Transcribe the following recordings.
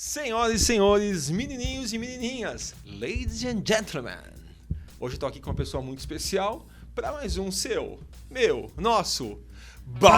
Senhoras e senhores, menininhos e menininhas, ladies and gentlemen, hoje eu tô aqui com uma pessoa muito especial para mais um nosso Ballcast!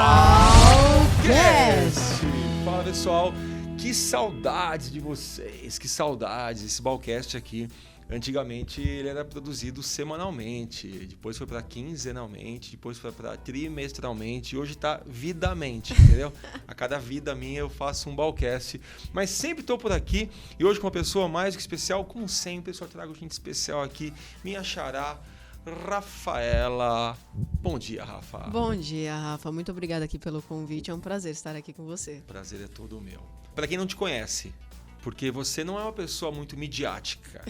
Fala pessoal, que saudades de vocês, que saudades, esse Ballcast aqui. Antigamente ele era produzido semanalmente, depois foi para quinzenalmente, depois foi para trimestralmente e hoje está vidamente, entendeu? A cada vida minha eu faço um Ballcast, mas sempre estou por aqui e hoje com uma pessoa mais que especial, como sempre, eu só trago gente especial aqui, minha xará, Rafaela. Bom dia, Rafa. Bom dia, Rafa. Muito obrigada aqui pelo convite, é um prazer estar aqui com você. Prazer é todo meu. Para quem não te conhece, porque você não é uma pessoa muito midiática.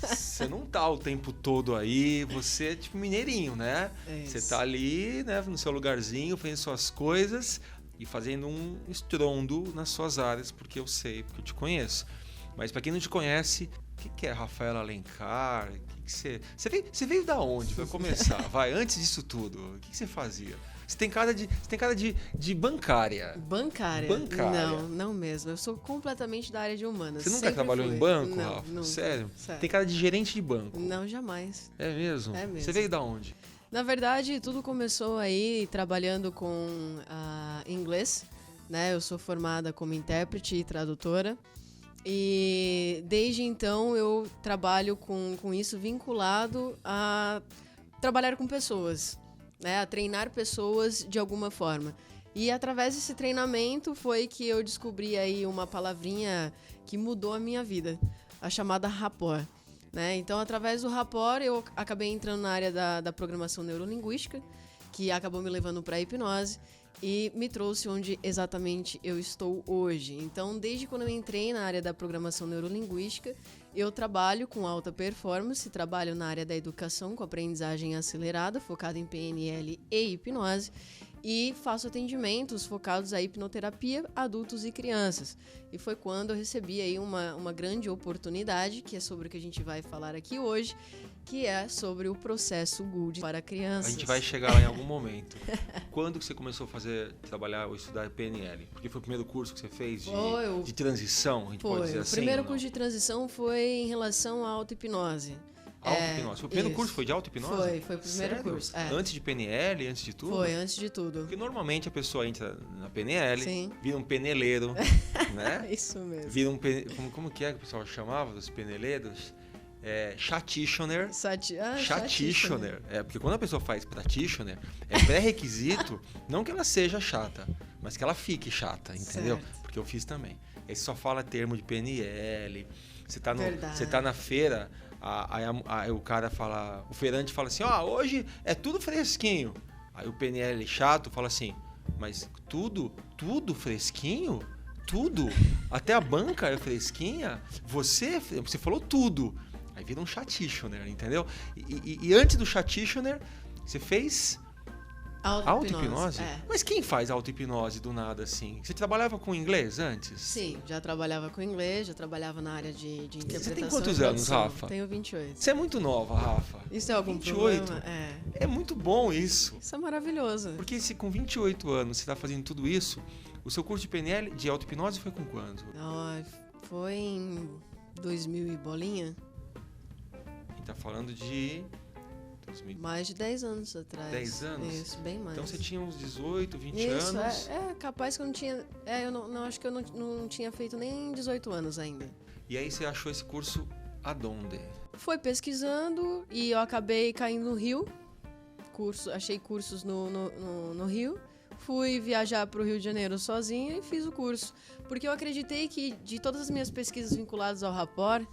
Você não tá o tempo todo aí, você é tipo mineirinho, né? Você tá ali, né, no seu lugarzinho, fazendo suas coisas e fazendo um estrondo nas suas áreas, porque eu sei, porque eu te conheço. Mas para quem não te conhece, o que é Rafaela Alencar? Você veio da onde? Vai começar, vai, antes disso tudo, o que você fazia? Você tem cara de bancária. Bancária? Não mesmo. Eu sou completamente da área de humanas. Você nunca Sempre trabalhou fui. em banco, não, Rafa? Nunca. Sério? Sério? Tem cara de gerente de banco. Não, jamais. É mesmo? É mesmo. Você veio da onde? Na verdade, tudo começou aí trabalhando com inglês, né? Eu sou formada como intérprete e tradutora. E desde então eu trabalho com isso vinculado a trabalhar com pessoas, né, a treinar pessoas de alguma forma. E através desse treinamento foi que eu descobri aí uma palavrinha que mudou a minha vida, a chamada rapport. Né? Então, através do rapport, eu acabei entrando na área da programação neurolinguística, que acabou me levando para a hipnose e me trouxe onde exatamente eu estou hoje. Então, desde quando eu entrei na área da programação neurolinguística, eu trabalho com alta performance, trabalho na área da educação com aprendizagem acelerada, focada em PNL e hipnose, e faço atendimentos focados à hipnoterapia, adultos e crianças. E foi quando eu recebi aí uma grande oportunidade, que é sobre o que a gente vai falar aqui hoje, que é sobre o processo GUD para crianças. A gente vai chegar lá em algum momento. Quando que você começou a trabalhar ou estudar PNL? Porque foi o primeiro curso que você fez de transição, a gente pode dizer assim? O primeiro curso de transição foi em relação à auto-hipnose. Auto-hipnose. O primeiro curso foi de auto-hipnose? Foi o primeiro curso. Antes de PNL, antes de tudo? Foi, antes de tudo. Porque normalmente a pessoa entra na PNL, Sim. Vira um peneleiro, né? Isso mesmo. Vira como que é que o pessoal chamava dos peneleiros? Chatitioner. Chatitioner. Porque quando a pessoa faz practitioner, é pré-requisito, não que ela seja chata, mas que ela fique chata, entendeu? Certo. Porque eu fiz também. Aí você só fala termo de PNL, você tá na feira, aí o cara fala, o feirante fala assim, hoje é tudo fresquinho. Aí o PNL chato fala assim, mas tudo fresquinho? Tudo? Até a banca é fresquinha? Você falou tudo. Aí vira um chatitioner, entendeu? E antes do chatitioner, você fez auto-hipnose? Mas quem faz auto-hipnose do nada assim? Você trabalhava com inglês antes? Sim, já trabalhava com inglês, já trabalhava na área de interpretação. Você tem quantos anos, Rafa? Tenho 28. Você é muito nova, Rafa. Isso é algum 28? problema? É muito bom isso. Isso é maravilhoso. Porque se com 28 anos você está fazendo tudo isso, o seu curso de PNL, de auto-hipnose foi com quando? Foi em 2000 e bolinha. E tá falando de... Mais de 10 anos atrás. 10 anos? Isso, bem mais. Então você tinha uns 18, 20 Isso, anos? Capaz que eu não tinha... eu acho que eu não tinha feito nem 18 anos ainda. E aí você achou esse curso aonde? Foi pesquisando e eu acabei caindo no Rio. Achei cursos no Rio. Fui viajar para o Rio de Janeiro sozinha e fiz o curso. Porque eu acreditei que de todas as minhas pesquisas vinculadas ao rapport...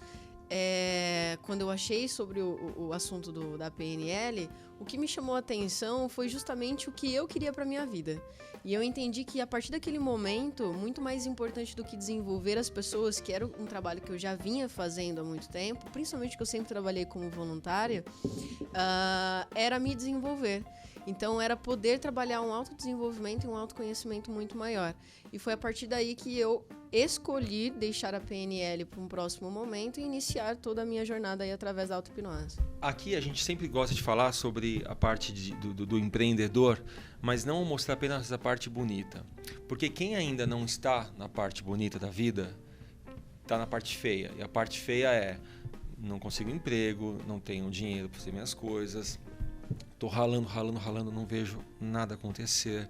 quando eu achei sobre o assunto da PNL, o que me chamou a atenção foi justamente o que eu queria para minha vida. E eu entendi que a partir daquele momento, muito mais importante do que desenvolver as pessoas, que era um trabalho que eu já vinha fazendo há muito tempo, principalmente que eu sempre trabalhei como voluntária, era me desenvolver. Então, era poder trabalhar um autodesenvolvimento e um autoconhecimento muito maior. E foi a partir daí que eu escolhi deixar a PNL para um próximo momento e iniciar toda a minha jornada aí através da auto-hipnose. Aqui a gente sempre gosta de falar sobre a parte do empreendedor, mas não mostrar apenas a parte bonita. Porque quem ainda não está na parte bonita da vida tá na parte feia. E a parte feia é: não consigo emprego, não tenho dinheiro para fazer minhas coisas, tô ralando, não vejo nada acontecer.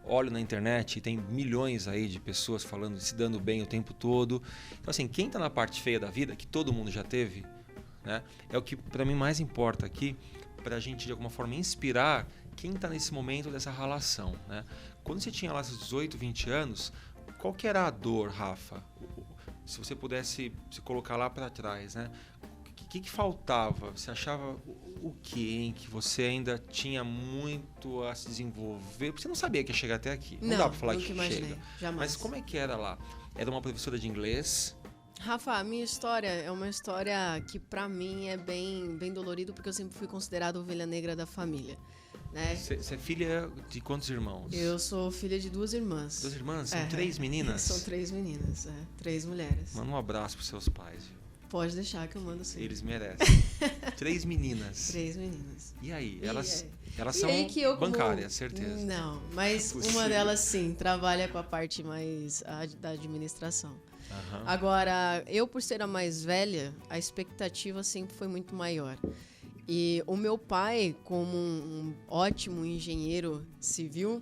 Olho na internet e tem milhões aí de pessoas falando, se dando bem o tempo todo. Então, assim, quem tá na parte feia da vida, que todo mundo já teve, né, é o que para mim mais importa aqui, para a gente de alguma forma inspirar quem está nesse momento dessa ralação, né? Quando você tinha lá seus 18, 20 anos, qual que era a dor, Rafa? Se você pudesse se colocar lá para trás, né? O que faltava? Você achava o quê, hein? Que você ainda tinha muito a se desenvolver? Porque você não sabia que ia chegar até aqui. Não dá para falar que chega. Jamais. Mas como é que era lá? Era uma professora de inglês? Rafa, a minha história é uma história que pra mim é bem dolorido, porque eu sempre fui considerada a ovelha negra da família, né? Você é filha de quantos irmãos? Eu sou filha de 2 irmãs. 2 irmãs? São 3 meninas? São 3 meninas, 3 mulheres. Manda um abraço pros seus pais, viu? Pode deixar que eu mando sim. Eles merecem. 3 meninas. 3 meninas. E aí? Elas são bancárias, certeza. Não, mas uma delas sim, trabalha com a parte mais da administração. Uhum. Agora, eu por ser a mais velha, a expectativa sempre foi muito maior. E o meu pai, como um ótimo engenheiro civil,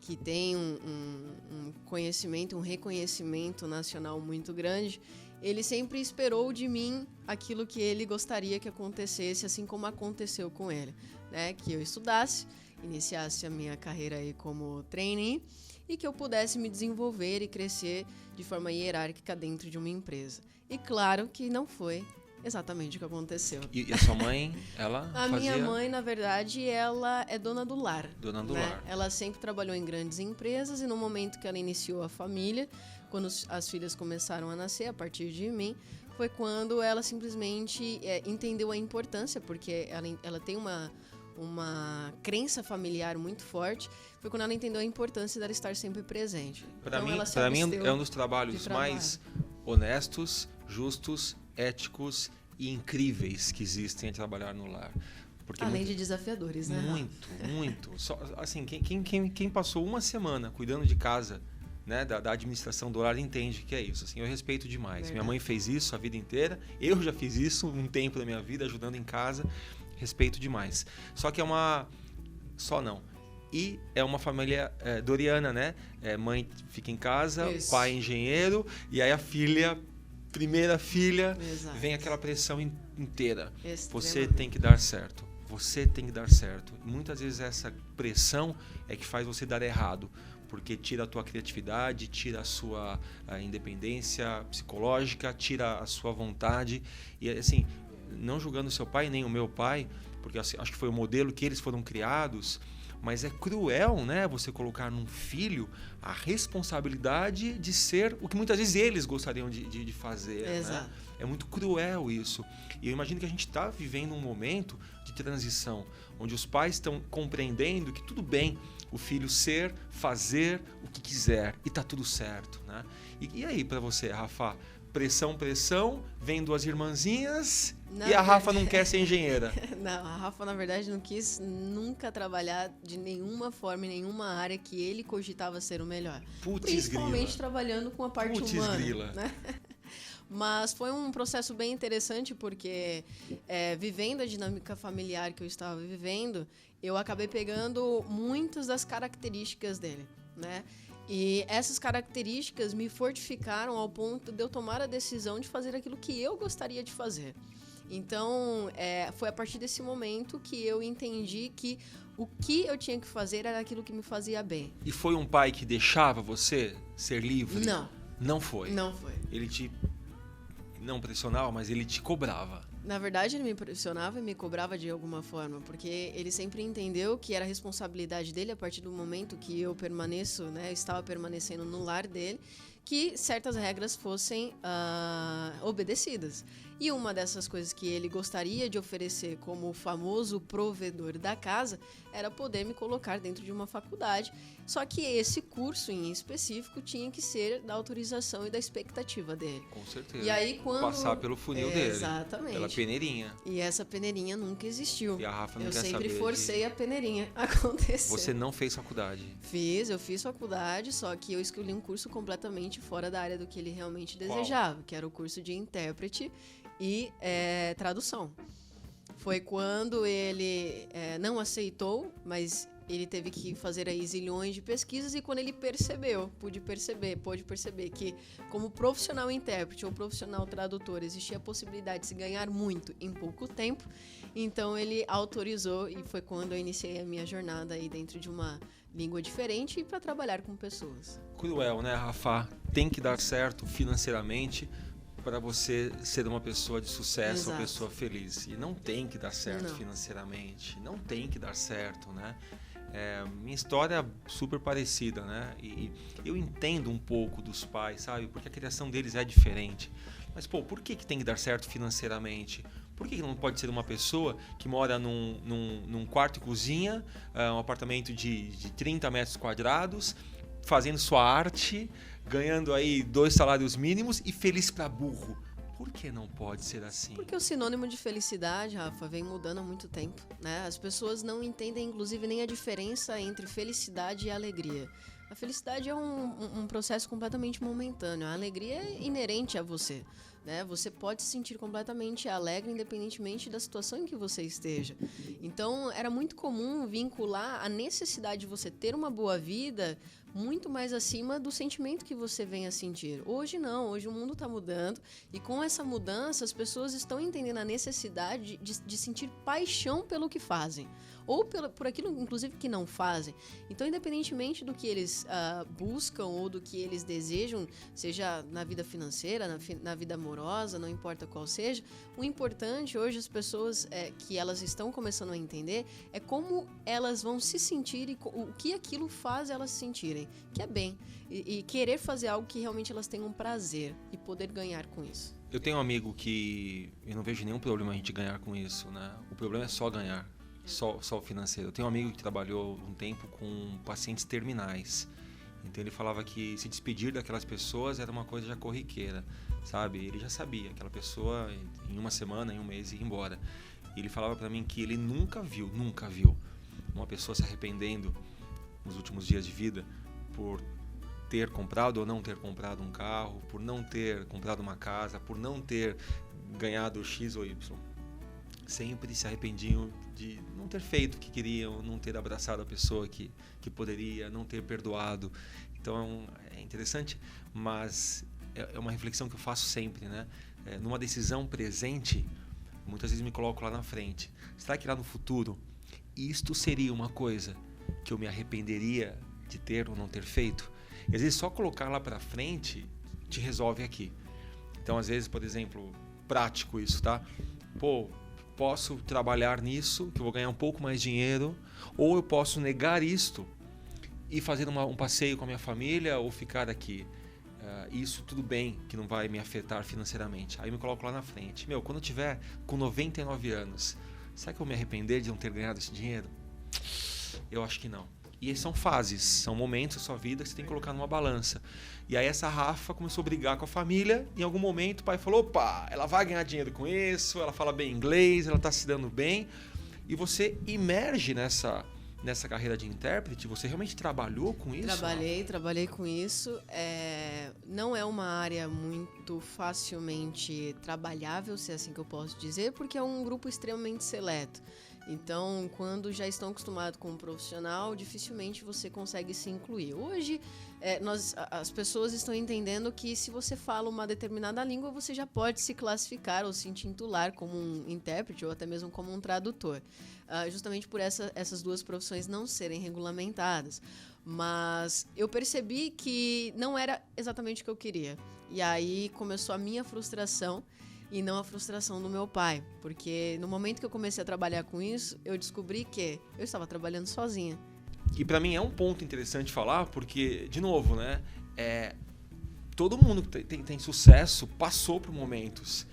que tem um conhecimento, um reconhecimento nacional muito grande, ele sempre esperou de mim aquilo que ele gostaria que acontecesse, assim como aconteceu com ele, né? Que eu estudasse, iniciasse a minha carreira aí como trainee e que eu pudesse me desenvolver e crescer de forma hierárquica dentro de uma empresa. E claro que não foi exatamente o que aconteceu. E a sua mãe, ela minha mãe, na verdade, ela é dona do lar. Dona do lar. Ela sempre trabalhou em grandes empresas e no momento que ela iniciou a família, quando as filhas começaram a nascer, a partir de mim, foi quando ela simplesmente entendeu a importância, porque ela tem uma crença familiar muito forte, foi quando ela entendeu a importância dela estar sempre presente. Para mim é um dos trabalhos mais honestos, justos, éticos e incríveis que existem a trabalhar no lar. Porque além de desafiadores, né? Muito. Só, assim, quem passou uma semana cuidando de casa, né, da administração do lar, entende que é isso. Assim, eu respeito demais. Verdade. Minha mãe fez isso a vida inteira, eu já fiz isso um tempo da minha vida, ajudando em casa. Respeito demais. Só que é uma família doriana, né? Mãe fica em casa, isso. Pai engenheiro, e aí a primeira filha, exato. Vem aquela pressão inteira. Você tem que dar certo. Você tem que dar certo. E muitas vezes essa pressão é que faz você dar errado, porque tira a tua criatividade, tira a sua independência psicológica, tira a sua vontade. E assim, não julgando o seu pai nem o meu pai, porque acho que foi o modelo que eles foram criados, mas é cruel, né, você colocar num filho a responsabilidade de ser o que muitas vezes eles gostariam de fazer. Exato. Né? É muito cruel isso. E eu imagino que a gente está vivendo um momento de transição, onde os pais estão compreendendo que tudo bem o filho fazer o que quiser, e tá tudo certo. Né? E aí para você, Rafa? Pressão, vem 2 irmãzinhas e a Rafa não quer ser engenheira. Não, a Rafa, na verdade, não quis nunca trabalhar de nenhuma forma, em nenhuma área que ele cogitava ser o melhor. Principalmente trabalhando com a parte humana. Grila. Né? Mas foi um processo bem interessante, porque vivendo a dinâmica familiar que eu estava vivendo, eu acabei pegando muitas das características dele, né? E essas características me fortificaram ao ponto de eu tomar a decisão de fazer aquilo que eu gostaria de fazer. Então, foi a partir desse momento que eu entendi que o que eu tinha que fazer era aquilo que me fazia bem. E foi um pai que deixava você ser livre? Não. Não foi? Não foi. Ele não pressionava, mas ele te cobrava. Na verdade, ele me pressionava e me cobrava de alguma forma, porque ele sempre entendeu que era responsabilidade dele, a partir do momento que eu estava permanecendo no lar dele, que certas regras fossem obedecidas. E uma dessas coisas que ele gostaria de oferecer como o famoso provedor da casa era poder me colocar dentro de uma faculdade. Só que esse curso em específico tinha que ser da autorização e da expectativa dele. Com certeza. E aí, passar pelo funil dele. Exatamente. Pela peneirinha. E essa peneirinha nunca existiu. E a Rafa não quer saber. Eu sempre forcei a peneirinha acontecer. Você não fez faculdade? Eu fiz faculdade, só que eu escolhi um curso completamente totalmente fora da área do que ele realmente desejava, que era o curso de intérprete e tradução. Foi quando ele não aceitou, mas ele teve que fazer aí zilhões de pesquisas, e quando ele pôde perceber que como profissional intérprete ou profissional tradutor existia a possibilidade de se ganhar muito em pouco tempo, então ele autorizou, e foi quando eu iniciei a minha jornada aí dentro de uma língua diferente e para trabalhar com pessoas. Cruel, né, Rafa? Tem que dar certo financeiramente para você ser uma pessoa de sucesso, Exato. uma pessoa feliz. E não tem que dar certo financeiramente, não tem que dar certo, né? Minha história é super parecida, né? E eu entendo um pouco dos pais, sabe? Porque a criação deles é diferente. Mas, por que tem que dar certo financeiramente? Por que não pode ser uma pessoa que mora num quarto e cozinha, um apartamento de 30 metros quadrados, fazendo sua arte, ganhando aí 2 salários mínimos e feliz pra burro? Por que não pode ser assim? Porque o sinônimo de felicidade, Rafa, vem mudando há muito tempo, né? As pessoas não entendem, inclusive, nem a diferença entre felicidade e alegria. A felicidade é um processo completamente momentâneo. A alegria é inerente a você, né? Você pode se sentir completamente alegre independentemente da situação em que você esteja. Então, era muito comum vincular a necessidade de você ter uma boa vida muito mais acima do sentimento que você venha sentir. Hoje não, hoje o mundo está mudando, e com essa mudança as pessoas estão entendendo a necessidade de sentir paixão pelo que fazem, ou por aquilo, inclusive, que não fazem. Então, independentemente do que eles buscam ou do que eles desejam, seja na vida financeira, na vida amorosa, não importa qual seja, o importante hoje, as pessoas que elas estão começando a entender, é como elas vão se sentir e o que aquilo faz elas se sentirem, que é bem, e querer fazer algo que realmente elas tenham prazer e poder ganhar com isso. Eu tenho um amigo que eu não vejo nenhum problema a gente ganhar com isso, né? O problema é só ganhar. Só o financeiro. Eu tenho um amigo que trabalhou um tempo com pacientes terminais. Então ele falava que se despedir daquelas pessoas era uma coisa já corriqueira, sabe? Ele já sabia, aquela pessoa em uma semana, em um mês ia embora. E ele falava pra mim que ele nunca viu uma pessoa se arrependendo nos últimos dias de vida por ter comprado ou não ter comprado um carro, por não ter comprado uma casa, por não ter ganhado X ou Y. Sempre se arrependiam de não ter feito o que queriam, não ter abraçado a pessoa que poderia, não ter perdoado. Então é interessante, mas é uma reflexão que eu faço sempre, né? Numa decisão presente, muitas vezes me coloco lá na frente. Será que lá no futuro isto seria uma coisa que eu me arrependeria de ter ou não ter feito? E às vezes só colocar lá para frente te resolve aqui. Então às vezes, por exemplo, prático isso, tá? Posso trabalhar nisso, que eu vou ganhar um pouco mais de dinheiro, ou eu posso negar isto e fazer um passeio com a minha família ou ficar aqui. Isso tudo bem, que não vai me afetar financeiramente. Aí eu me coloco lá na frente. Quando eu tiver com 99 anos, será que eu vou me arrepender de não ter ganhado esse dinheiro? Eu acho que não. E são fases, são momentos da sua vida que você tem que colocar numa balança. E aí essa Rafa começou a brigar com a família. Em algum momento o pai falou, opa, ela vai ganhar dinheiro com isso, ela fala bem inglês, ela está se dando bem. E você imerge nessa carreira de intérprete, você realmente trabalhou com isso? Trabalhei com isso. Não é uma área muito facilmente trabalhável, se é assim que eu posso dizer, porque é um grupo extremamente seleto. Então, quando já estão acostumados com um profissional, dificilmente você consegue se incluir. Hoje, as pessoas estão entendendo que se você fala uma determinada língua, você já pode se classificar ou se intitular como um intérprete ou até mesmo como um tradutor. Justamente por essas duas profissões não serem regulamentadas. Mas eu percebi que não era exatamente o que eu queria. E aí começou a minha frustração, e não a frustração do meu pai, porque no momento que eu comecei a trabalhar com isso, eu descobri que eu estava trabalhando sozinha. E para mim é um ponto interessante falar, porque, de novo, né, todo mundo que tem sucesso passou por momentos,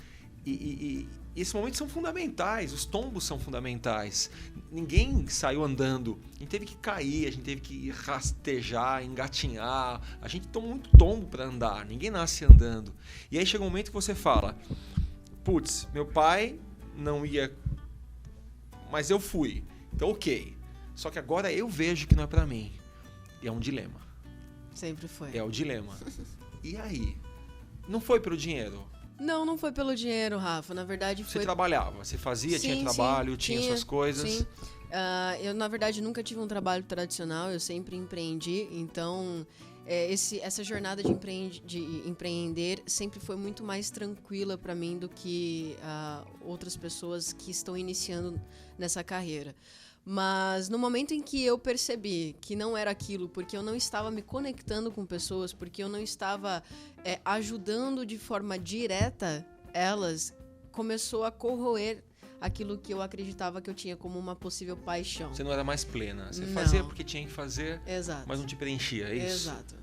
e esses momentos são fundamentais, os tombos são fundamentais. Ninguém saiu andando, a gente teve que cair, a gente teve que rastejar, engatinhar, a gente toma muito tombo para andar, ninguém nasce andando. E aí chega um momento que você fala, putz, meu pai não ia, mas eu fui, então ok. Só que agora eu vejo que não é pra mim. E é um dilema. Sempre foi. É o dilema. E aí? Não foi pelo dinheiro? Não foi pelo dinheiro, Rafa. Na verdade, foi... Você trabalhava, você fazia, tinha trabalho, tinha suas coisas? Sim. Eu, na verdade, nunca tive um trabalho tradicional, eu sempre empreendi. Então, essa jornada de empreender sempre foi muito mais tranquila para mim do que outras pessoas que estão iniciando nessa carreira. Mas no momento em que eu percebi que não era aquilo, porque eu não estava me conectando com pessoas, porque eu não estava ajudando de forma direta elas, começou a corroer aquilo que eu acreditava que eu tinha como uma possível paixão. Você não era mais plena, você fazia porque tinha que fazer, exato, mas não te preenchia, é isso? Exato,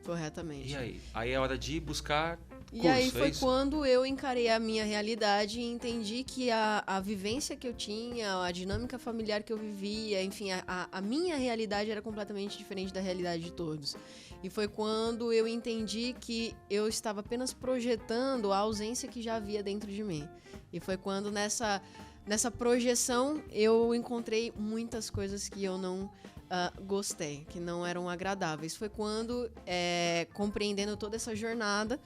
corretamente. E aí? Aí é hora de buscar curso, e aí foi quando eu encarei a minha realidade e entendi que a vivência que eu tinha, a dinâmica familiar que eu vivia, enfim, a minha realidade era completamente diferente da realidade de todos. E foi quando eu entendi que eu estava apenas projetando a ausência que já havia dentro de mim. E foi quando nessa projeção eu encontrei muitas coisas que eu não gostei, que não eram agradáveis. Foi quando, compreendendo toda essa jornada,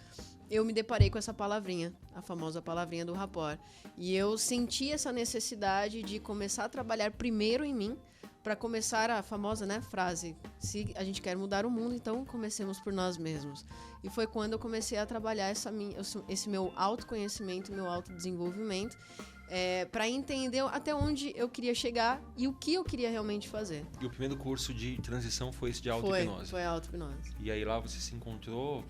eu me deparei com essa palavrinha, a famosa palavrinha do rapport. E eu senti essa necessidade de começar a trabalhar primeiro em mim, para começar a famosa, frase: se a gente quer mudar o mundo, então comecemos por nós mesmos. E foi quando eu comecei a trabalhar esse meu autoconhecimento, meu autodesenvolvimento, para entender até onde eu queria chegar e o que eu queria realmente fazer. E o primeiro curso de transição foi esse de auto-hipnose? Foi a auto-hipnose. E aí lá você se encontrou,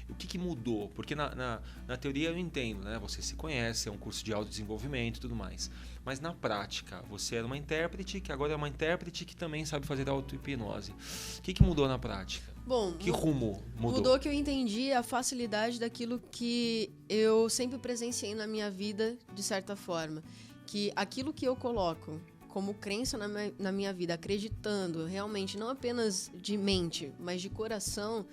o que mudou? Porque na teoria eu entendo, né? Você se conhece, é um curso de autodesenvolvimento e tudo mais. Mas na prática, você era uma intérprete, que agora é uma intérprete que também sabe fazer auto-hipnose. O que mudou na prática? Bom, que rumo mudou? Mudou que eu entendi a facilidade daquilo que eu sempre presenciei na minha vida, de certa forma. Que aquilo que eu coloco como crença na minha vida, acreditando realmente, não apenas de mente, mas de coração,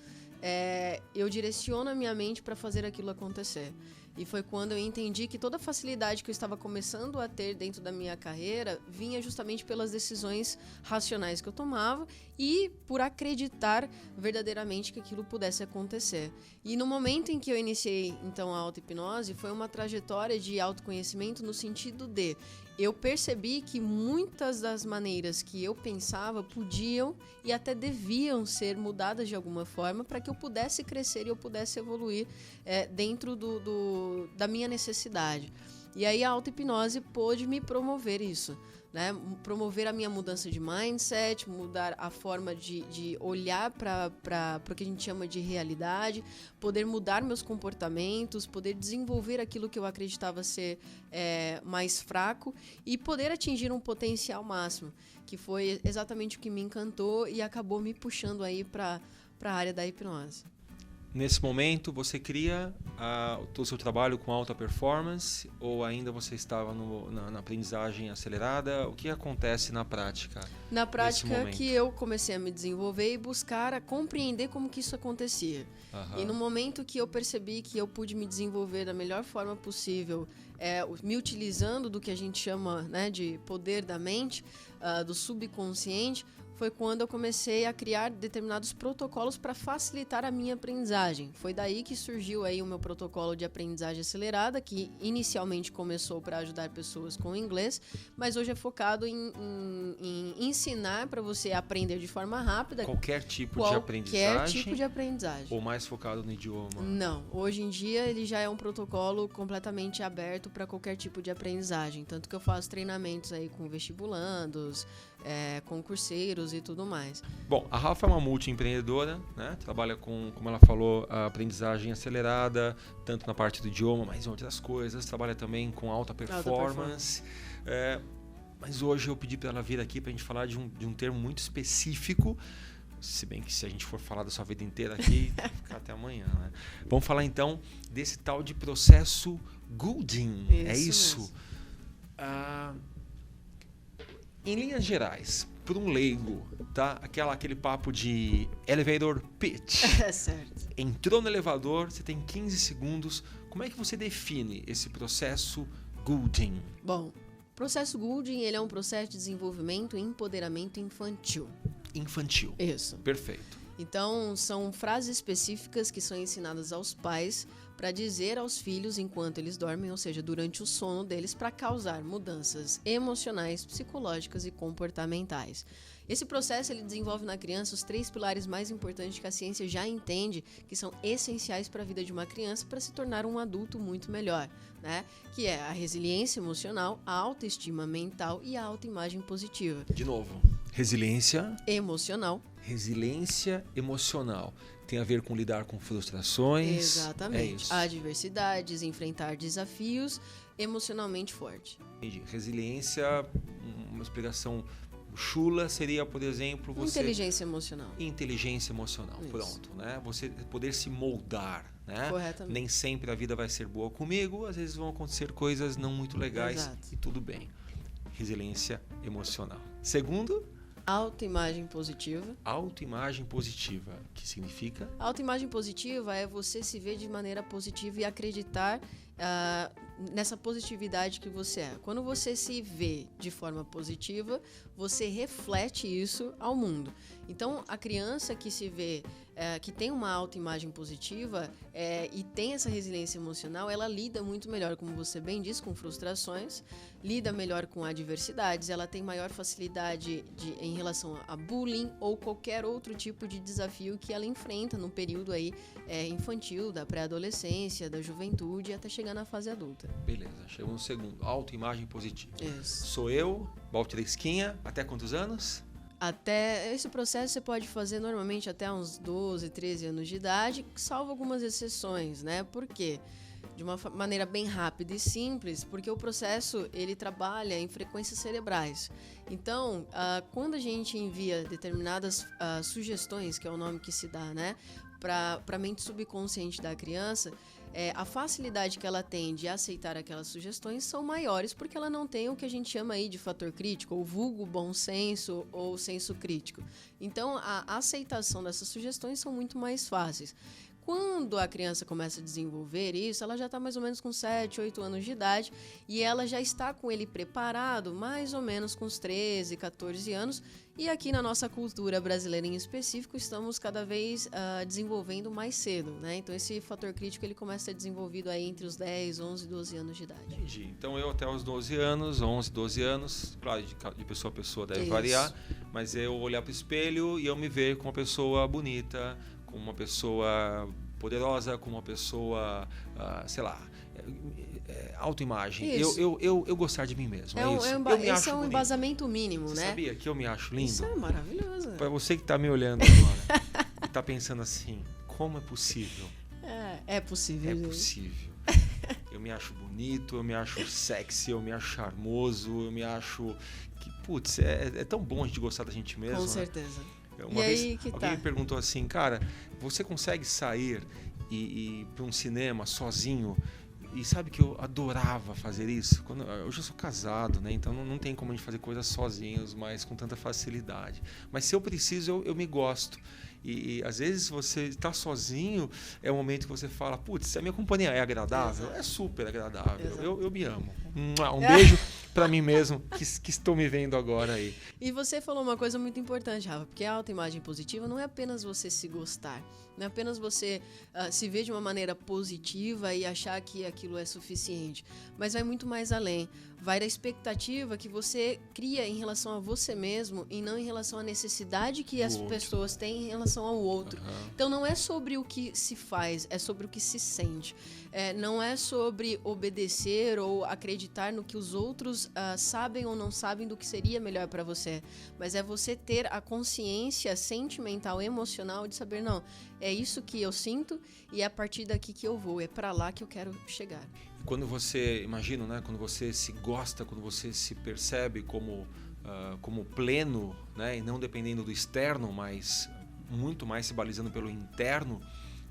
eu direciono a minha mente para fazer aquilo acontecer. E foi quando eu entendi que toda a facilidade que eu estava começando a ter dentro da minha carreira vinha justamente pelas decisões racionais que eu tomava e por acreditar verdadeiramente que aquilo pudesse acontecer. E no momento em que eu iniciei, então, a auto-hipnose, foi uma trajetória de autoconhecimento no sentido de eu percebi que muitas das maneiras que eu pensava podiam e até deviam ser mudadas de alguma forma para que eu pudesse crescer e eu pudesse evoluir dentro da minha necessidade. E aí a auto-hipnose pôde me promover isso, né? Promover a minha mudança de mindset, mudar a forma de olhar para o que a gente chama de realidade, poder mudar meus comportamentos, poder desenvolver aquilo que eu acreditava ser mais fraco e poder atingir um potencial máximo, que foi exatamente o que me encantou e acabou me puxando aí para a área da hipnose. Nesse momento, você cria o seu trabalho com alta performance ou ainda você estava na aprendizagem acelerada? O que acontece na prática? Na prática que eu comecei a me desenvolver e buscar a compreender como que isso acontecia. E no momento que eu percebi que eu pude me desenvolver da melhor forma possível, me utilizando do que a gente chama, né, de poder da mente, do subconsciente, foi quando eu comecei a criar determinados protocolos para facilitar a minha aprendizagem. Foi daí que surgiu aí o meu protocolo de aprendizagem acelerada, que inicialmente começou para ajudar pessoas com inglês, mas hoje é focado em ensinar para você aprender de forma rápida. Qualquer tipo de aprendizagem? Qualquer tipo de aprendizagem. Ou mais focado no idioma? Não. Hoje em dia ele já é um protocolo completamente aberto para qualquer tipo de aprendizagem. Tanto que eu faço treinamentos aí com vestibulandos, concurseiros e tudo mais. Bom, a Rafa é uma multiempreendedora, né? Trabalha com, como ela falou, a aprendizagem acelerada, tanto na parte do idioma, mas em outras coisas. Trabalha também com alta performance. Mas hoje eu pedi para ela vir aqui para a gente falar de um termo muito específico, se bem que se a gente for falar da sua vida inteira aqui, vai ficar até amanhã, né? Vamos falar então desse tal de processo Goulding. É isso? Em linhas gerais, para um leigo, tá? Aquele papo de elevator pitch. Certo. Entrou no elevador, você tem 15 segundos. Como é que você define esse processo Goulding? Bom, o processo Goulding, ele é um processo de desenvolvimento e empoderamento infantil. Infantil. Isso. Perfeito. Então, são frases específicas que são ensinadas aos pais para dizer aos filhos enquanto eles dormem, ou seja, durante o sono deles, para causar mudanças emocionais, psicológicas e comportamentais. Esse processo ele desenvolve na criança os 3 pilares mais importantes que a ciência já entende que são essenciais para a vida de uma criança para se tornar um adulto muito melhor, né? Que é a resiliência emocional, a autoestima mental e a autoimagem positiva. De novo, resiliência emocional. Tem a ver com lidar com frustrações. Exatamente. É isso. Adversidades, enfrentar desafios, emocionalmente forte. Entendi. Resiliência, uma explicação chula seria, por exemplo, você... Inteligência emocional. Inteligência emocional, isso. Pronto, né? Você poder se moldar, né? Corretamente. Nem sempre a vida vai ser boa comigo, às vezes vão acontecer coisas não muito legais. Exato. E tudo bem. Resiliência emocional. Segundo... Autoimagem positiva. Autoimagem positiva, que significa? Autoimagem positiva é você se ver de maneira positiva e acreditar nessa positividade que você é. Quando você se vê de forma positiva, você reflete isso ao mundo. Então, a criança que se vê, que tem uma autoimagem positiva e tem essa resiliência emocional, ela lida muito melhor, como você bem disse, com frustrações, lida melhor com adversidades, ela tem maior facilidade em relação a bullying ou qualquer outro tipo de desafio que ela enfrenta no período aí, infantil, da pré-adolescência, da juventude, até chegar na fase adulta. Beleza, chegou no segundo. Autoimagem positiva. Isso. Sou eu, Baltresquinha, até quantos anos? Até esse processo você pode fazer normalmente até uns 12, 13 anos de idade, salvo algumas exceções, né? Por quê? De uma maneira bem rápida e simples, porque o processo ele trabalha em frequências cerebrais. Então, quando a gente envia determinadas sugestões, que é o nome que se dá, né, para a mente subconsciente da criança, a facilidade que ela tem de aceitar aquelas sugestões são maiores porque ela não tem o que a gente chama aí de fator crítico, ou vulgo bom senso ou senso crítico. Então, a aceitação dessas sugestões são muito mais fáceis. Quando a criança começa a desenvolver isso, ela já está mais ou menos com 7, 8 anos de idade e ela já está com ele preparado mais ou menos com os 13, 14 anos. E aqui na nossa cultura brasileira em específico, estamos cada vez desenvolvendo mais cedo, né? Então esse fator crítico ele começa a ser desenvolvido aí entre os 10, 11, 12 anos de idade. Entendi. Então eu até os 12 anos, 11, 12 anos, claro, de pessoa a pessoa deve variar, mas eu olhar para o espelho e eu me ver como uma pessoa bonita, como uma pessoa poderosa, como uma pessoa, sei lá, autoimagem. Eu gostar de mim mesmo. Esse é um embasamento mínimo, Você né? Sabia que eu me acho lindo? Isso é maravilhoso. Para você que está me olhando agora, e está pensando assim, como é possível? É possível. É possível. Eu me acho bonito, eu me acho sexy, eu me acho charmoso, eu me acho que, putz, é tão bom a gente gostar da gente mesmo. Com né? certeza. Uma vez alguém me perguntou assim, cara, você consegue sair e ir para um cinema sozinho? E sabe que eu adorava fazer isso? Hoje eu sou casado, né? Então não tem como a gente fazer coisas sozinhos, mas com tanta facilidade. Mas se eu preciso, eu me gosto. E às vezes você está sozinho, é o momento que você fala, putz, se a minha companhia é agradável, é super agradável, eu me amo. Um beijo para mim mesmo, que estou me vendo agora aí. E você falou uma coisa muito importante, Rafa, porque a autoimagem positiva não é apenas você se gostar, não é apenas você se ver de uma maneira positiva e achar que aquilo é suficiente, mas vai muito mais além. Vai da expectativa que você cria em relação a você mesmo e não em relação à necessidade que as pessoas têm em relação ao outro. Então não é sobre o que se faz, é sobre o que se sente. Não é sobre obedecer ou acreditar no que os outros sabem ou não sabem do que seria melhor para você, mas é você ter a consciência sentimental, emocional de saber, não, é isso que eu sinto e é a partir daqui que eu vou, é para lá que eu quero chegar. Quando você, imagino, né, quando você se gosta, quando você se percebe como pleno, né, e não dependendo do externo, mas muito mais se balizando pelo interno,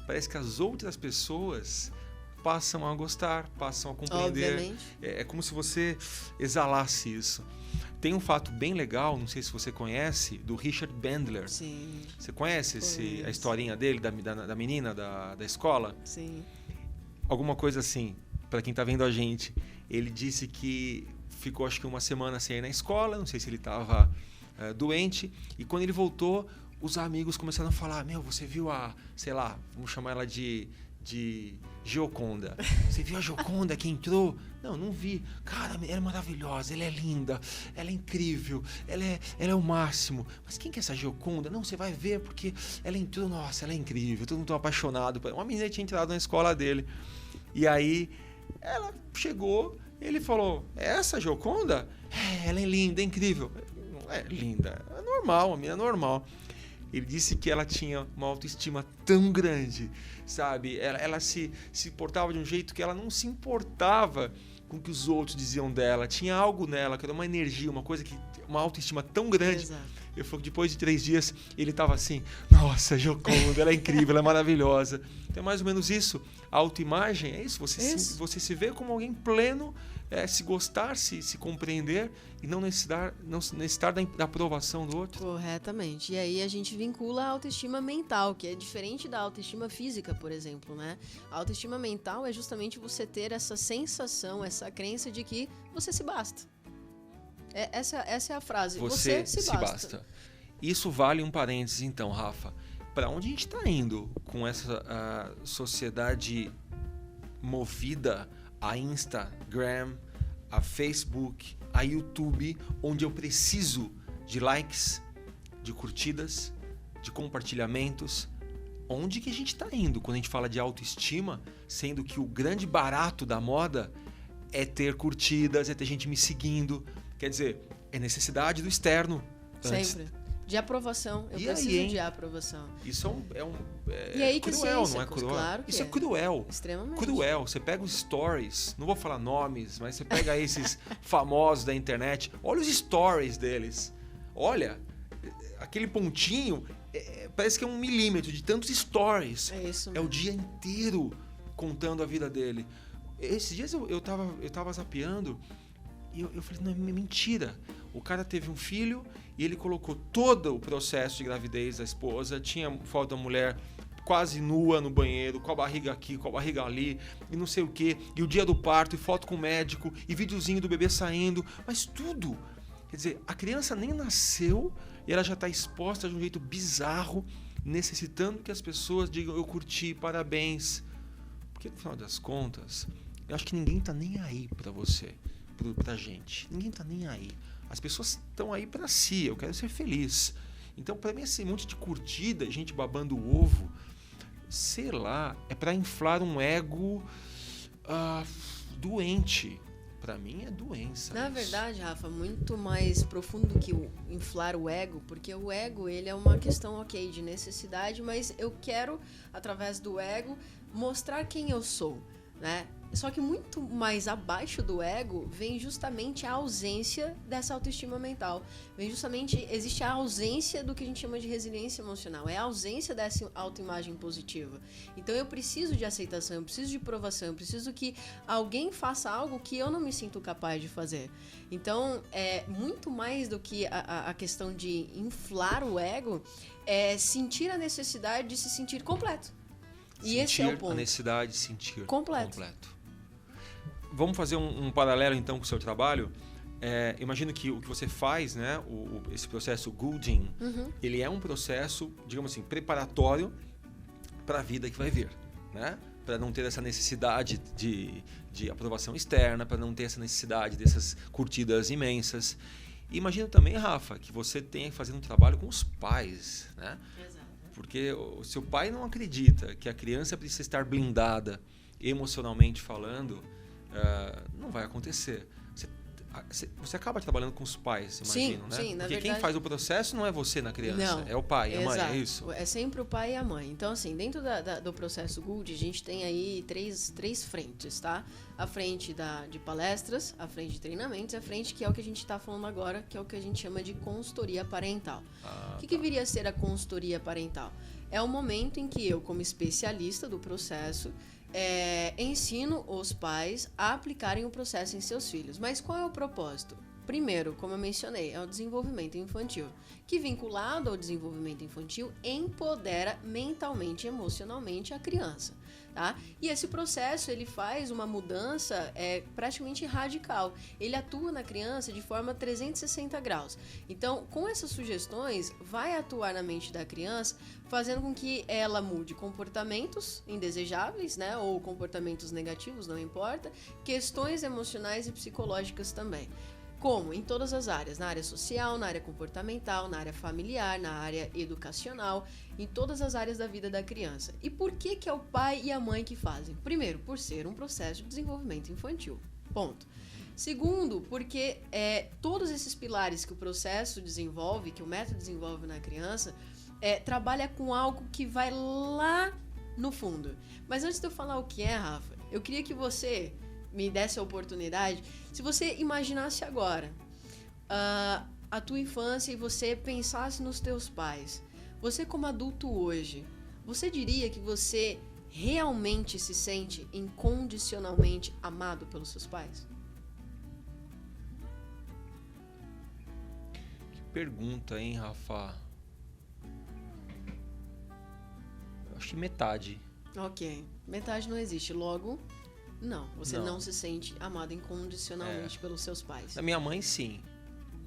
parece que as outras pessoas passam a gostar, passam a compreender. Obviamente. É como se você exalasse isso. Tem um fato bem legal, não sei se você conhece, do Richard Bandler. Sim. Você conhece a historinha dele, da menina da escola? Sim. Alguma coisa assim, para quem está vendo a gente. Ele disse que ficou acho que uma semana sem ir na escola, não sei se ele estava doente, e quando ele voltou, os amigos começaram a falar, você viu sei lá, vamos chamar ela de Gioconda. Você viu a Gioconda que entrou? Não vi. Cara, ela é maravilhosa, ela é linda, ela é incrível, ela é o máximo. Mas quem que é essa Gioconda? Não, você vai ver porque ela entrou, nossa, ela é incrível, todo mundo tá apaixonado. Uma menina tinha entrado na escola dele. E aí, ela chegou, ele falou, essa Gioconda? Ela é linda, é incrível. Não é linda, é normal, uma menina normal. Ele disse que ela tinha uma autoestima tão grande, sabe? Ela se portava de um jeito que ela não se importava com o que os outros diziam dela. Tinha algo nela, que era uma energia, uma autoestima tão grande. Exato. Eu falei que depois de 3 dias, ele estava assim, nossa, Gioconda, ela é incrível, ela é maravilhosa. Então é mais ou menos isso. A autoimagem é isso, você se vê como alguém pleno, se gostar, se compreender e não necessitar da aprovação do outro. Corretamente. E aí a gente vincula a autoestima mental, que é diferente da autoestima física, por exemplo, né? A autoestima mental é justamente você ter essa sensação, essa crença de que você se basta. Essa é a frase. Você se basta. Isso vale um parênteses, então, Rafa. Para onde a gente está indo com essa sociedade movida a Instagram, a Facebook, a YouTube, onde eu preciso de likes, de curtidas, de compartilhamentos? Onde que a gente está indo quando a gente fala de autoestima, sendo que o grande barato da moda é ter curtidas, é ter gente me seguindo? Quer dizer, é necessidade do externo. Sempre. De aprovação. Eu preciso de aprovação. Isso e aí, cruel, não é cruel? Claro que isso é cruel. Extremamente. Cruel. Você pega os stories, não vou falar nomes, mas você pega esses famosos da internet, olha os stories deles. Olha, aquele pontinho, parece que é 1 milímetro de tantos stories. É isso mesmo. É o dia inteiro contando a vida dele. Esses dias eu tava zapeando e eu falei, não, é mentira. O cara teve um filho e ele colocou todo o processo de gravidez da esposa, tinha foto da mulher quase nua no banheiro, com a barriga aqui, com a barriga ali, e não sei o quê, e o dia do parto, e foto com o médico, e videozinho do bebê saindo, mas tudo. Quer dizer, a criança nem nasceu e ela já está exposta de um jeito bizarro, necessitando que as pessoas digam, eu curti, parabéns. Porque no final das contas, eu acho que ninguém tá nem aí pra você, pra gente. Ninguém tá nem aí. As pessoas estão aí pra si, eu quero ser feliz. Então, pra mim, esse monte de curtida, gente babando o ovo, sei lá, é pra inflar um ego doente. Pra mim é doença. Na verdade, Rafa, muito mais profundo do que inflar o ego, porque o ego, ele é uma questão, de necessidade, mas eu quero, através do ego, mostrar quem eu sou, né? Só que muito mais abaixo do ego vem justamente a ausência dessa autoestima mental. Existe a ausência do que a gente chama de resiliência emocional. É a ausência dessa autoimagem positiva. Então eu preciso de aceitação, eu preciso de aprovação, eu preciso que alguém faça algo que eu não me sinto capaz de fazer. Então, muito mais do que a questão de inflar o ego, é sentir a necessidade de se sentir completo. E esse é o ponto. A necessidade de sentir completo. Vamos fazer um paralelo então com o seu trabalho. Imagino que o que você faz, né, esse processo Goulding, ele é um processo, digamos assim, preparatório para a vida que vai vir, né? Para não ter essa necessidade de aprovação externa, para não ter essa necessidade dessas curtidas imensas. E imagino também, Rafa, que você tenha fazendo um trabalho com os pais, né? Exato. Porque o seu pai não acredita que a criança precisa estar blindada emocionalmente falando, não vai acontecer. Você acaba trabalhando com os pais, imagino, né? Sim, porque na verdade, quem faz o processo não é você na criança, não, é o pai, a mãe, exato. é isso? É sempre o pai e a mãe. Então, assim, dentro do processo Gould, a gente tem aí três frentes, tá? A frente de palestras, a frente de treinamentos e a frente que é o que a gente está falando agora, que é o que a gente chama de consultoria parental. O que viria a ser a consultoria parental? É o momento em que eu, como especialista do processo, ensino os pais a aplicarem o processo em seus filhos. Mas qual é o propósito? primeiro, como eu mencionei, é o desenvolvimento infantil, que vinculado ao desenvolvimento infantil empodera mentalmente e emocionalmente a criança. Tá? E esse processo ele faz uma mudança praticamente radical. Ele atua na criança de forma 360 graus. Então, com essas sugestões, vai atuar na mente da criança, fazendo com que ela mude comportamentos indesejáveis, né? Ou comportamentos negativos, não importa, questões emocionais e psicológicas também. Como? Em todas as áreas, na área social, na área comportamental, na área familiar, na área educacional, em todas as áreas da vida da criança. E por que é o pai e a mãe que fazem? Primeiro, por ser um processo de desenvolvimento infantil. Ponto. Segundo, porque todos esses pilares que o processo desenvolve, que o método desenvolve na criança, trabalha com algo que vai lá no fundo. Mas antes de eu falar o que é, Rafa, eu queria que você me desse a oportunidade, se você imaginasse agora a tua infância e você pensasse nos teus pais, você como adulto hoje, você diria que você realmente se sente incondicionalmente amado pelos seus pais? Que pergunta, hein, Rafa? Eu acho que metade. Ok, metade não existe, logo... Não, você não se sente amado incondicionalmente pelos seus pais. A minha mãe, sim.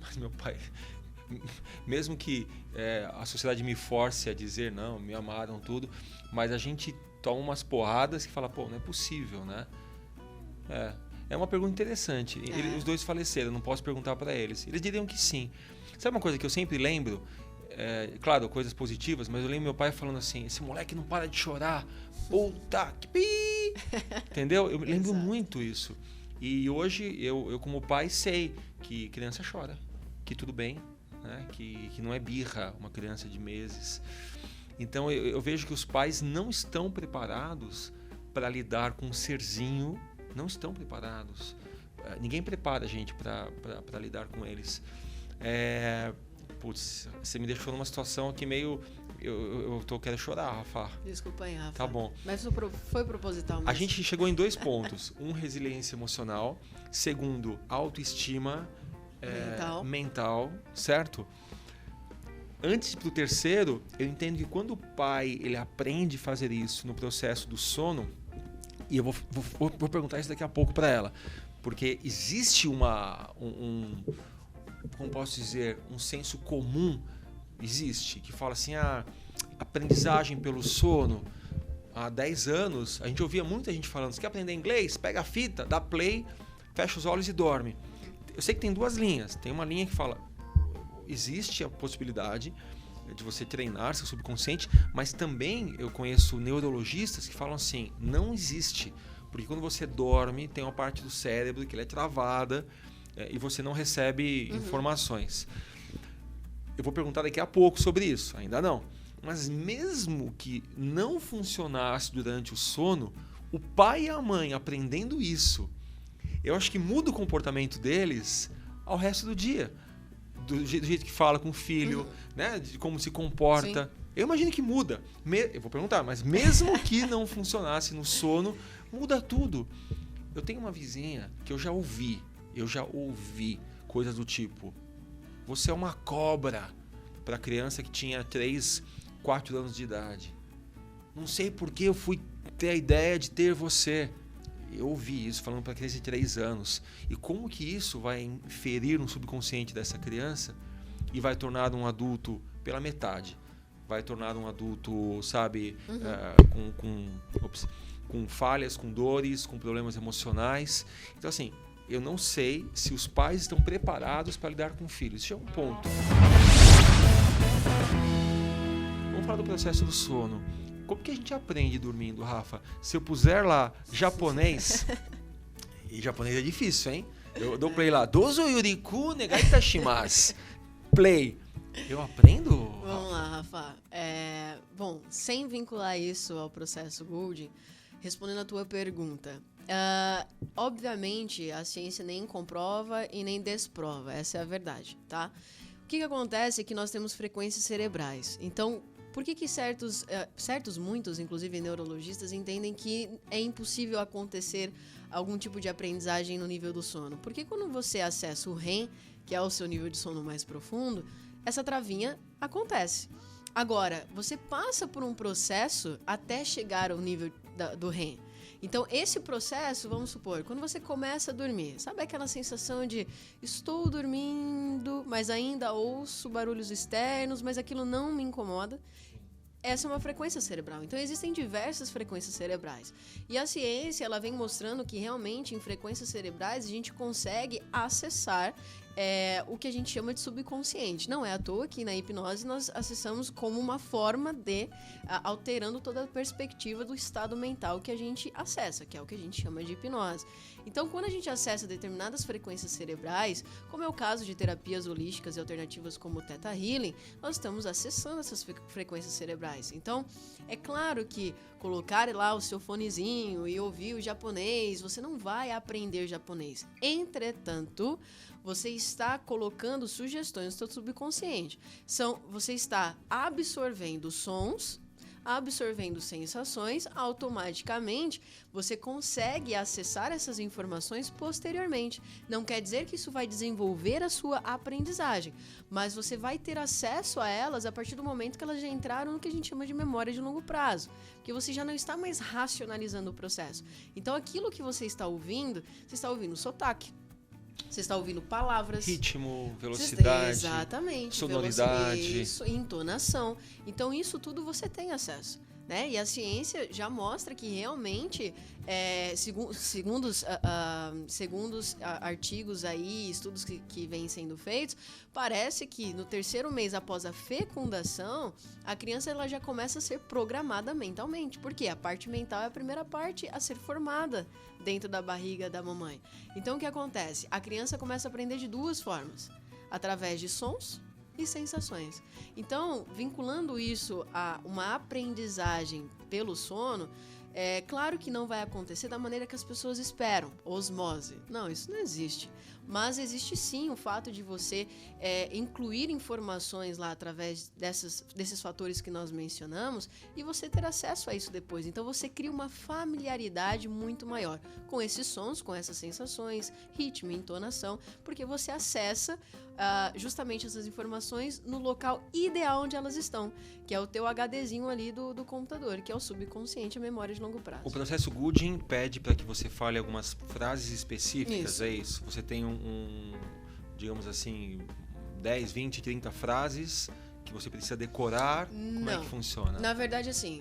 Mas meu pai... Mesmo que a sociedade me force a dizer, não, me amaram, tudo, mas a gente toma umas porradas que fala, pô, não é possível, né? É uma pergunta interessante. Os dois faleceram, não posso perguntar para eles. Eles diriam que sim. Sabe uma coisa que eu sempre lembro? Claro, coisas positivas, mas eu lembro meu pai falando assim, esse moleque não para de chorar, puta que pi! Entendeu? Eu lembro muito isso. E hoje eu como pai sei que criança chora, que tudo bem, né? Que não é birra uma criança de meses. Então eu vejo que os pais não estão preparados para lidar com um serzinho, não estão preparados. Ninguém prepara a gente para lidar com eles. Putz, você me deixou numa situação aqui meio... Eu quero chorar, Rafa. Desculpa aí, Rafa. Tá bom. Mas foi proposital mesmo. A gente chegou em 2 pontos. Resiliência emocional. Segundo, autoestima mental, certo? Antes pro terceiro, eu entendo que quando o pai ele aprende a fazer isso no processo do sono, e eu vou perguntar isso daqui a pouco para ela, porque existe como posso dizer, um senso comum existe, que fala assim, aprendizagem pelo sono. Há 10 anos, a gente ouvia muita gente falando, você quer aprender inglês? Pega a fita, dá play, fecha os olhos e dorme. Eu sei que tem 2 linhas. Tem uma linha que fala, existe a possibilidade de você treinar seu subconsciente, mas também eu conheço neurologistas que falam assim, não existe, porque quando você dorme, tem uma parte do cérebro que ela é travada, e você não recebe informações. Eu vou perguntar daqui a pouco sobre isso, ainda não. Mas mesmo que não funcionasse durante o sono, o pai e a mãe aprendendo isso, eu acho que muda o comportamento deles ao resto do dia. Do jeito que fala com o filho, né? De como se comporta. Sim. Eu imagino que muda. Eu vou perguntar, mas mesmo que não funcionasse no sono, muda tudo. Eu tenho uma vizinha que eu já ouvi coisas do tipo, você é uma cobra, para criança que tinha 3, 4 anos de idade. Não sei por que eu fui ter a ideia de ter você. Eu ouvi isso falando para criança de 3 anos. E como que isso vai ferir no subconsciente dessa criança e vai tornar um adulto pela metade? Vai tornar um adulto, sabe, com falhas, com dores, com problemas emocionais. Então, assim, eu não sei se os pais estão preparados para lidar com filhos. Isso é um ponto. Vamos falar do processo do sono. Como que a gente aprende dormindo, Rafa? Se eu puser lá japonês... E japonês é difícil, hein? Eu dou play lá. Dozo yuriku negai itashimasu. Play. Eu aprendo? Vamos lá, Rafa. Bom, sem vincular isso ao processo Gould, respondendo a tua pergunta... obviamente a ciência nem comprova e nem desprova, essa é a verdade, tá? O que acontece é que nós temos frequências cerebrais, então Por que muitos, inclusive neurologistas, entendem que é impossível acontecer algum tipo de aprendizagem no nível do sono? Porque quando você acessa o REM, que é o seu nível de sono mais profundo, essa travinha acontece. Agora, você passa por um processo até chegar ao nível do REM. Então, esse processo, vamos supor, quando você começa a dormir, sabe aquela sensação de estou dormindo, mas ainda ouço barulhos externos, mas aquilo não me incomoda? Essa é uma frequência cerebral. Então, existem diversas frequências cerebrais. E a ciência, ela vem mostrando que realmente em frequências cerebrais a gente consegue acessar o que a gente chama de subconsciente. Não é à toa que na hipnose nós acessamos como uma forma de alterando toda a perspectiva do estado mental que a gente acessa, que é o que a gente chama de hipnose. Então, quando a gente acessa determinadas frequências cerebrais, como é o caso de terapias holísticas e alternativas como o Theta Healing, nós estamos acessando essas frequências cerebrais. Então, é claro que colocar lá o seu fonezinho e ouvir o japonês, você não vai aprender japonês. Entretanto, você está colocando sugestões no seu subconsciente. Você está absorvendo sons, absorvendo sensações, automaticamente você consegue acessar essas informações posteriormente. Não quer dizer que isso vai desenvolver a sua aprendizagem, mas você vai ter acesso a elas a partir do momento que elas já entraram no que a gente chama de memória de longo prazo, porque você já não está mais racionalizando o processo. Então, aquilo que você está ouvindo sotaque. Você está ouvindo palavras. Ritmo, velocidade. Exatamente. Sonoridade. Entonação. Então, isso tudo você tem acesso. Né? E a ciência já mostra que realmente, segundo os artigos aí, estudos que vêm sendo feitos, parece que no 3º mês após a fecundação, a criança ela já começa a ser programada mentalmente. Porque a parte mental é a primeira parte a ser formada dentro da barriga da mamãe. Então, o que acontece? A criança começa a aprender de 2 formas. Através de sons e sensações. Então, vinculando isso a uma aprendizagem pelo sono, é claro que não vai acontecer da maneira que as pessoas esperam, osmose. Não, isso não existe. Mas existe sim o fato de você incluir informações lá através desses fatores que nós mencionamos e você ter acesso a isso depois. Então você cria uma familiaridade muito maior com esses sons, com essas sensações, ritmo, entonação, porque você acessa justamente essas informações no local ideal onde elas estão, que é o teu HDzinho ali do computador, que é o subconsciente, a memória de longo prazo. O processo Gooding pede para que você fale algumas frases específicas, isso. É isso? Você tem digamos assim, 10, 20, 30 frases que você precisa decorar? Como é que funciona? Na verdade, assim,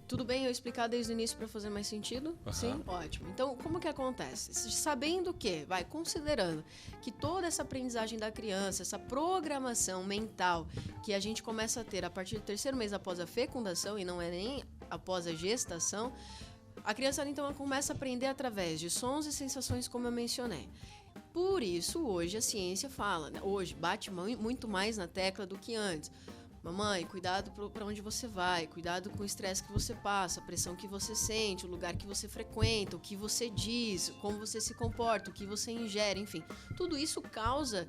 tudo bem eu explicar desde o início para fazer mais sentido? Uhum. Sim? Ótimo. Então, como que acontece? Sabendo que, considerando que toda essa aprendizagem da criança, essa programação mental que a gente começa a ter a partir do 3º mês após a fecundação, e não é nem após a gestação, a criança então começa a aprender através de sons e sensações, como eu mencionei. Por isso, hoje a ciência fala, né? Hoje bate muito mais na tecla do que antes. Mamãe, cuidado para onde você vai, cuidado com o estresse que você passa, a pressão que você sente, o lugar que você frequenta, o que você diz, como você se comporta, o que você ingere, enfim. Tudo isso causa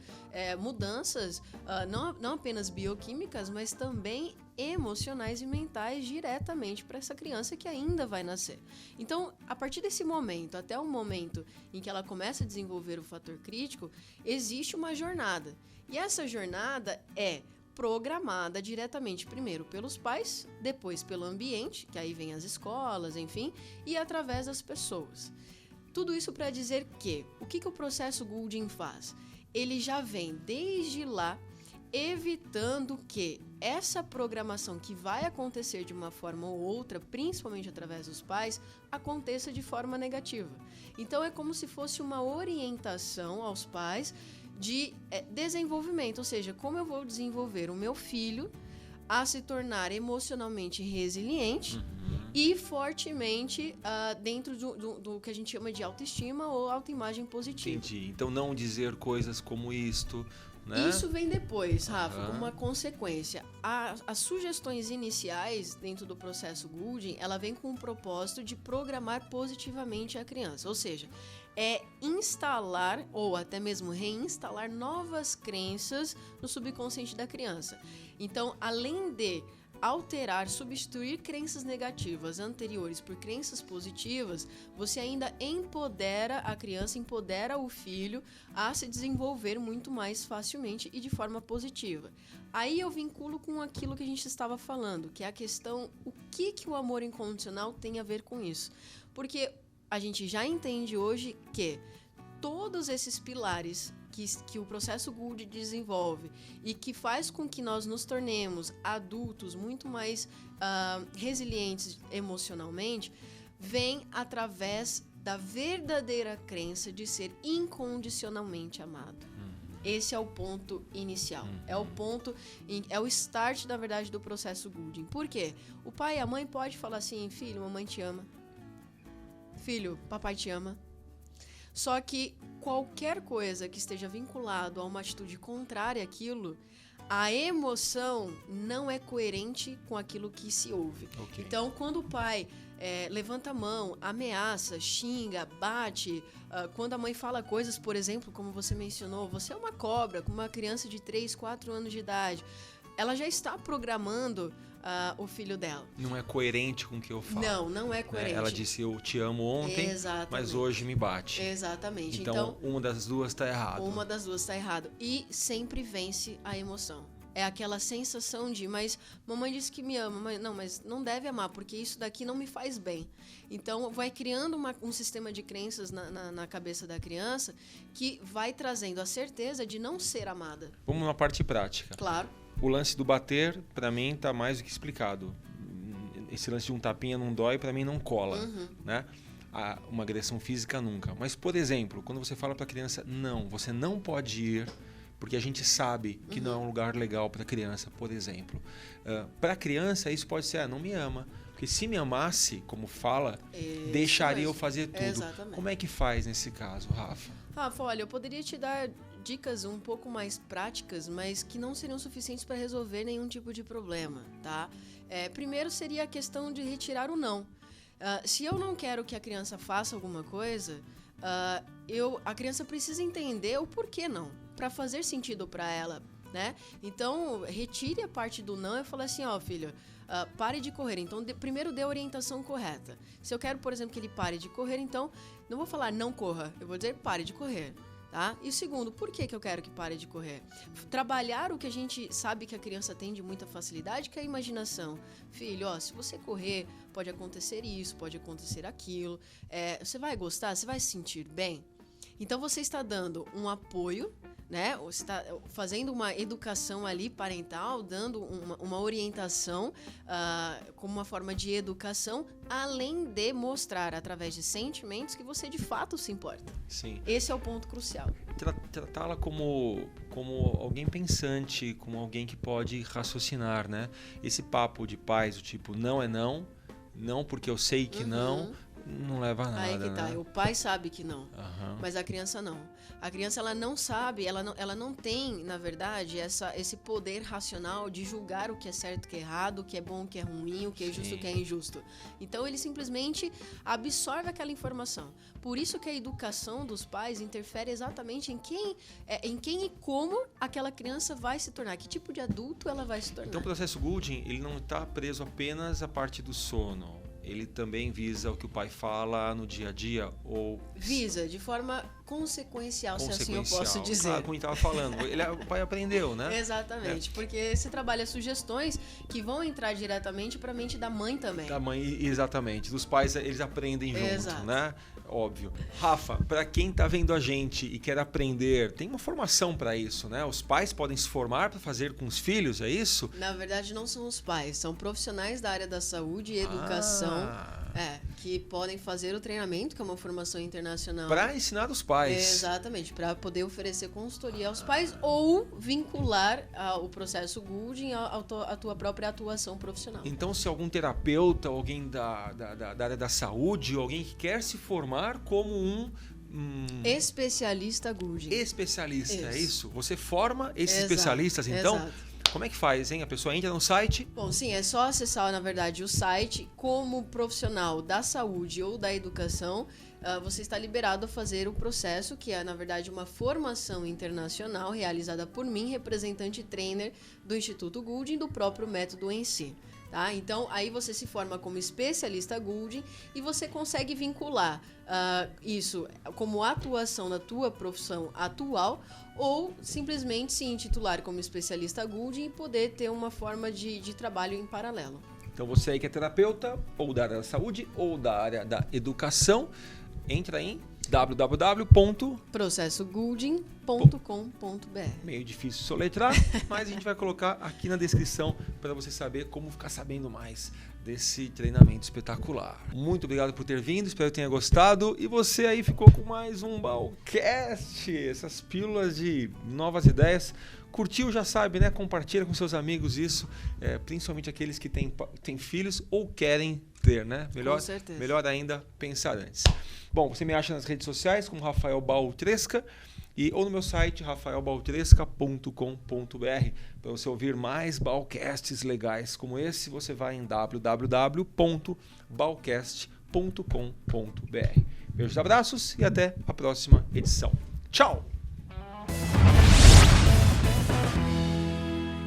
mudanças não apenas bioquímicas, mas também emocionais e mentais diretamente para essa criança que ainda vai nascer. Então, a partir desse momento, até o momento em que ela começa a desenvolver o fator crítico, existe uma jornada. E essa jornada é programada diretamente, primeiro pelos pais, depois pelo ambiente, que aí vem as escolas, enfim, e através das pessoas. Tudo isso para dizer que, o que o processo Gooding faz? Ele já vem desde lá evitando que essa programação que vai acontecer de uma forma ou outra, principalmente através dos pais, aconteça de forma negativa. Então é como se fosse uma orientação aos pais de desenvolvimento, ou seja, como eu vou desenvolver o meu filho a se tornar emocionalmente resiliente e fortemente dentro do que a gente chama de autoestima ou autoimagem positiva. Entendi. Então não dizer coisas como isto, né? Isso vem depois, Rafa, como uma consequência. As sugestões iniciais dentro do processo Goulding, ela vem com o propósito de programar positivamente a criança. Ou seja, é instalar ou até mesmo reinstalar novas crenças no subconsciente da criança. Então, além de alterar, substituir crenças negativas anteriores por crenças positivas, você ainda empodera a criança, empodera o filho a se desenvolver muito mais facilmente e de forma positiva. Aí eu vinculo com aquilo que a gente estava falando, que é a questão, o que o amor incondicional tem a ver com isso? Porque a gente já entende hoje que todos esses pilares que o processo Goulding desenvolve e que faz com que nós nos tornemos adultos muito mais resilientes emocionalmente, vem através da verdadeira crença de ser incondicionalmente amado. Esse é o ponto inicial. É o ponto, é o start, na verdade, do processo Goulding. Por quê? O pai e a mãe podem falar assim, filho, mamãe te ama. Filho, papai te ama. Só que qualquer coisa que esteja vinculado a uma atitude contrária àquilo, a emoção não é coerente com aquilo que se ouve. Okay. Então, quando o pai levanta a mão, ameaça, xinga, bate, quando a mãe fala coisas, por exemplo, como você mencionou, você é uma cobra com uma criança de 3, 4 anos de idade, ela já está programando o filho dela. Não é coerente com o que eu falo. Não é coerente. Ela disse, eu te amo ontem, mas hoje me bate. Exatamente. Então, uma das duas está errado. Uma das duas está errado. E sempre vence a emoção. É aquela sensação de, mas mamãe disse que me ama, mas não deve amar, porque isso daqui não me faz bem. Então, vai criando um sistema de crenças na cabeça da criança que vai trazendo a certeza de não ser amada. Vamos na parte prática. Claro. O lance do bater, para mim, tá mais do que explicado. Esse lance de um tapinha não dói, para mim não cola, né? Uma agressão física nunca. Mas, por exemplo, quando você fala para a criança, não, você não pode ir, porque a gente sabe que não é um lugar legal para a criança, por exemplo. Para a criança, isso pode ser, não me ama. Porque se me amasse, como fala, deixaria eu fazer tudo. Exatamente. Como é que faz nesse caso, Rafa? Rafa, olha, eu poderia te dar dicas um pouco mais práticas, mas que não seriam suficientes para resolver nenhum tipo de problema, tá? Primeiro seria a questão de retirar o não. Se eu não quero que a criança faça alguma coisa, a criança precisa entender o porquê não, para fazer sentido para ela, né? Então, retire a parte do não e fale assim, filho, pare de correr. Então, primeiro dê a orientação correta. Se eu quero, por exemplo, que ele pare de correr, então, não vou falar não corra, eu vou dizer pare de correr. Tá? E segundo, por que eu quero que pare de correr? Trabalhar o que a gente sabe que a criança tem de muita facilidade, que é a imaginação. Filho, se você correr, pode acontecer isso, pode acontecer aquilo. Você vai gostar? Você vai se sentir bem? Então, você está dando um apoio, né? Você está fazendo uma educação ali parental, dando uma orientação como uma forma de educação, além de mostrar através de sentimentos que você de fato se importa. Sim. Esse é o ponto crucial. Tratá-la como alguém pensante, como alguém que pode raciocinar, né? Esse papo de pais, do tipo, não é não porque eu sei que não leva a nada. Aí que tá, né? O pai sabe que não, mas a criança não. A criança, ela não sabe, ela não tem, na verdade, esse poder racional de julgar o que é certo, o que é errado, o que é bom, o que é ruim, o que é justo, o que é injusto. Então, ele simplesmente absorve aquela informação. Por isso que a educação dos pais interfere exatamente em quem e como aquela criança vai se tornar, que tipo de adulto ela vai se tornar. Então, o processo Goulding, ele não está preso apenas à parte do sono. Ele também visa o que o pai fala no dia a dia? Ou visa, de forma consequencial, se assim eu posso dizer. Claro, como a gente estava falando. O pai aprendeu, né? Exatamente, porque você trabalha sugestões que vão entrar diretamente para a mente da mãe também. Da mãe, exatamente. Dos pais, eles aprendem junto, né? Óbvio. Rafa, para quem está vendo a gente e quer aprender, tem uma formação para isso, né? Os pais podem se formar para fazer com os filhos, é isso? Na verdade, não são os pais, são profissionais da área da saúde e educação que podem fazer o treinamento, que é uma formação internacional. Para ensinar os pais. Exatamente, para poder oferecer consultoria aos pais ou vincular o processo Goulding à tua própria atuação profissional. Então, se algum terapeuta, alguém da área da saúde, alguém que quer se formar como um Especialista Gooding. Especialista, é isso? Você forma esses especialistas, então? Exato. Como é que faz, hein? A pessoa entra no site? Bom, sim, é só acessar, na verdade, o site. Como profissional da saúde ou da educação, você está liberado a fazer o processo, que é, na verdade, uma formação internacional realizada por mim, representante trainer do Instituto Gooding, do próprio método em si. Tá? Então, aí você se forma como especialista Gooding e você consegue vincular isso como atuação na tua profissão atual ou simplesmente se intitular como especialista Gooding e poder ter uma forma de trabalho em paralelo. Então, você aí que é terapeuta, ou da área da saúde, ou da área da educação, entra em www.processogooding.com.br. Meio difícil soletrar, mas a gente vai colocar aqui na descrição para você saber como ficar sabendo mais desse treinamento espetacular. Muito obrigado por ter vindo, espero que tenha gostado. E você aí ficou com mais um Balcast, essas pílulas de novas ideias. Curtiu, já sabe, né? Compartilha com seus amigos isso, principalmente aqueles que têm filhos ou querem ter, né? Melhor ainda, pensar antes. Bom, você me acha nas redes sociais como Rafael Baltresca ou no meu site rafaelbaltresca.com.br. Para você ouvir mais Balcasts legais como esse, você vai em www.balcast.com.br. Beijos, abraços e até a próxima edição. Tchau!